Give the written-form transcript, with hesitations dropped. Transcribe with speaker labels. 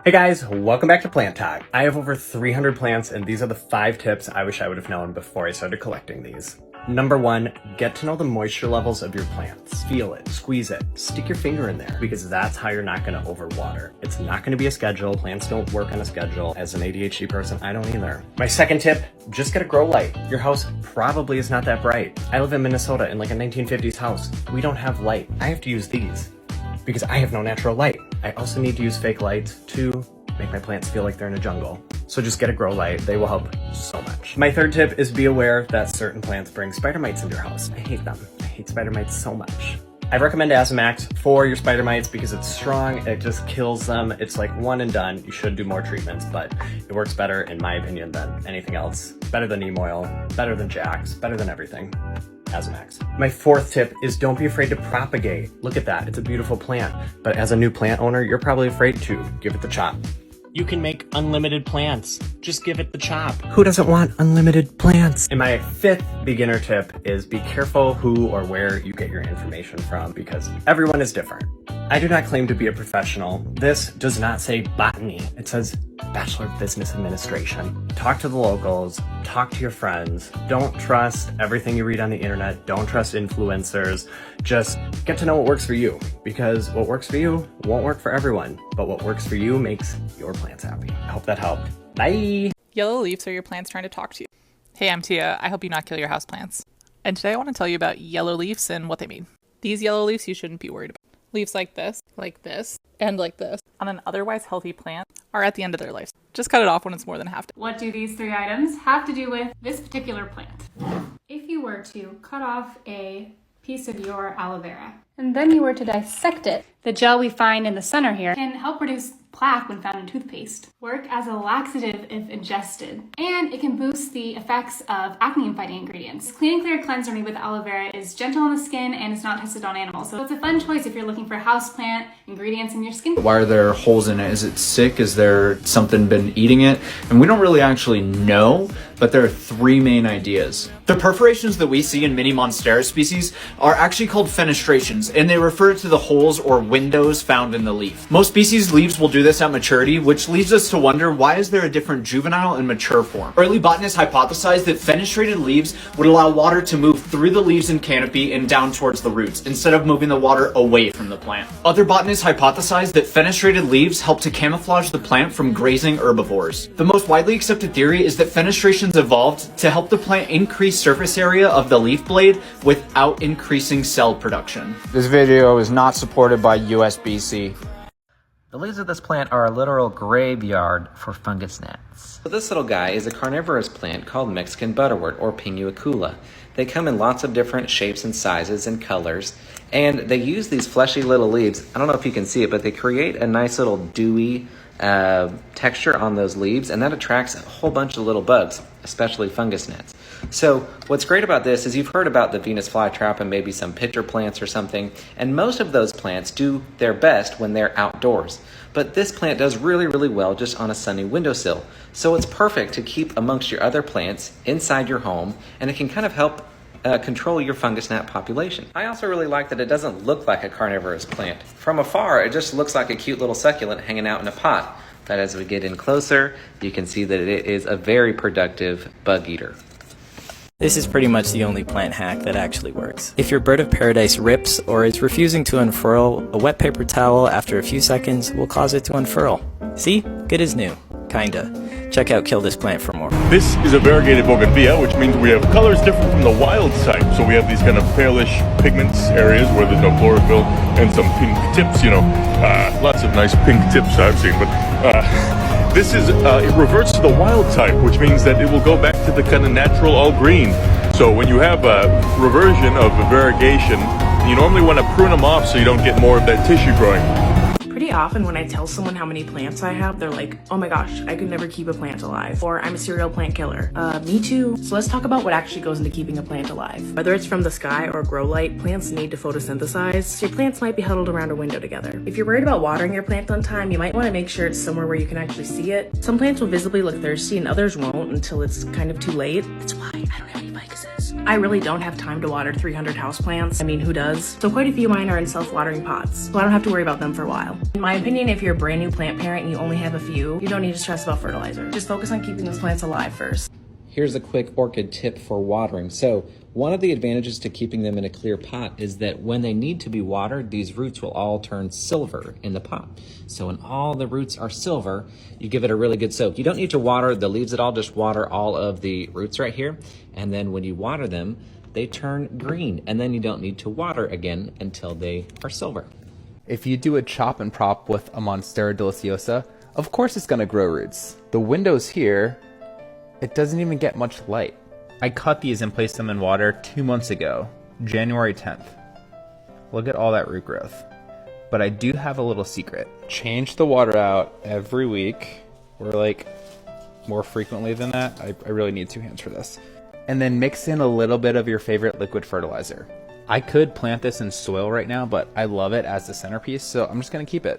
Speaker 1: Hey guys, welcome back to Planttok. I have over 300 plants and these are the 5 tips I wish I would have known before I started collecting these. Number 1, get to know the moisture levels of your plants. Feel it, squeeze it, stick your finger in there because that's how you're not gonna overwater. It's not gonna be a schedule. Plants don't work on a schedule. As an ADHD person, I don't either. My second tip, just get a grow light. Your house probably is not that bright. I live in Minnesota in like a 1950s house. We don't have light. I have to use these because I have no natural light. I also need to use fake lights to make my plants feel like they're in a jungle. So just get a grow light, they will help so much. My third tip is be aware that certain plants bring spider mites into your house. I hate them. I hate spider mites so much. I recommend Azamax for your spider mites because it's strong, it just kills them. It's like one and done. You should do more treatments, but it works better in my opinion than anything else. Better than neem oil, better than Jax, better than everything. Azamax. My fourth tip is don't be afraid to propagate. Look at that, it's a beautiful plant. But as a new plant owner, you're probably afraid to give it the chop. You can make unlimited plants. Just give it the chop. Who doesn't want unlimited plants? And my fifth beginner tip is be careful who or where you get your information from because everyone is different. I do not claim to be a professional. This does not say botany. It says Bachelor of Business Administration. Talk to the locals, talk to your friends. Don't trust everything you read on the internet. Don't trust influencers. Just get to know what works for you because what works for you won't work for everyone, but what works for you makes your plants happy. I hope that helped. Bye.
Speaker 2: Yellow leaves are your plants trying to talk to you. Hey, I'm Tia. I hope you not kill your houseplants. And today I want to tell you about yellow leaves and what they mean. These yellow leaves you shouldn't be worried about. Leaves like this, and like this on an otherwise healthy plant are at the end of their life. Just cut it off when it's more than half.
Speaker 3: What do these 3 items have to do with this particular plant? If you were to cut off a piece of your aloe vera and then you were to dissect it, the gel we find in the center here can help reduce plaque when found in toothpaste, work as a laxative if ingested, and it can boost the effects of acne-fighting ingredients. Clean and Clear cleanser made with aloe vera is gentle on the skin and it's not tested on animals, so it's a fun choice if you're looking for houseplant ingredients in your skin.
Speaker 4: Why are there holes in it? Is it sick? Is there something been eating it? And we don't really actually know, but there are 3 main ideas. The perforations that we see in many monstera species are actually called fenestrations, and they refer to the holes or windows found in the leaf. Most species leaves will do this at maturity, which leads us to wonder why is there a different juvenile and mature form? Early botanists hypothesized that fenestrated leaves would allow water to move through the leaves and canopy and down towards the roots, instead of moving the water away from the plant. Other botanists hypothesized that fenestrated leaves help to camouflage the plant from grazing herbivores. The most widely accepted theory is that fenestrations evolved to help the plant increase surface area of the leaf blade without increasing cell production.
Speaker 5: This video is not supported by USB-C.
Speaker 6: The leaves of this plant are a literal graveyard for fungus gnats.
Speaker 7: So this little guy is a carnivorous plant called Mexican butterwort or Pinuicula. They come in lots of different shapes and sizes and colors, and they use these fleshy little leaves. I don't know if you can see it, but they create a nice little dewy texture on those leaves, and that attracts a whole bunch of little bugs, especially fungus gnats. So what's great about this is you've heard about the Venus flytrap and maybe some pitcher plants or something, and most of those plants do their best when they're outdoors. But this plant does really, really well just on a sunny windowsill. So it's perfect to keep amongst your other plants inside your home, and it can kind of help control your fungus gnat population. I also really like that it doesn't look like a carnivorous plant. From afar, it just looks like a cute little succulent hanging out in a pot. But as we get in closer, you can see that it is a very productive bug eater.
Speaker 8: This is pretty much the only plant hack that actually works. If your bird of paradise rips or is refusing to unfurl, a wet paper towel after a few seconds will cause it to unfurl. See? Good as new. Kinda. Check out Kill This Plant for more.
Speaker 9: This is a Variegated Bougainvillea, which means we have colors different from the wild type. So we have these kind of palish pigments areas where there's no chlorophyll and some pink tips, lots of nice pink tips I've seen. But this is, it reverts to the wild type, which means that it will go back to the kind of natural all green. So when you have a reversion of a variegation, you normally want to prune them off so you don't get more of that tissue growing.
Speaker 10: Pretty often when I tell someone how many plants I have, they're like, oh my gosh, I could never keep a plant alive. Or I'm a serial plant killer. Me too. So let's talk about what actually goes into keeping a plant alive. Whether it's from the sky or grow light, plants need to photosynthesize, so your plants might be huddled around a window together. If you're worried about watering your plant on time, you might want to make sure it's somewhere where you can actually see it. Some plants will visibly look thirsty and others won't until it's kind of too late. That's why I don't have any ficuses. I really don't have time to water 300 houseplants. I mean, who does? So quite a few of mine are in self-watering pots, so I don't have to worry about them for a while. In my opinion, if you're a brand new plant parent and you only have a few, you don't need to stress about fertilizer. Just focus on keeping those plants alive first.
Speaker 7: Here's a quick orchid tip for watering. So one of the advantages to keeping them in a clear pot is that when they need to be watered, these roots will all turn silver in the pot. So when all the roots are silver, you give it a really good soak. You don't need to water the leaves at all, just water all of the roots right here. And then when you water them, they turn green. And then you don't need to water again until they are silver.
Speaker 11: If you do a chop and prop with a Monstera deliciosa, of course it's gonna grow roots. The windows here, it doesn't even get much light. I cut these and placed them in water 2 months ago, January 10th. Look at all that root growth. But I do have a little secret. Change the water out every week, or like more frequently than that. I really need 2 hands for this. And then mix in a little bit of your favorite liquid fertilizer. I could plant this in soil right now, but I love it as the centerpiece, so I'm just gonna keep it.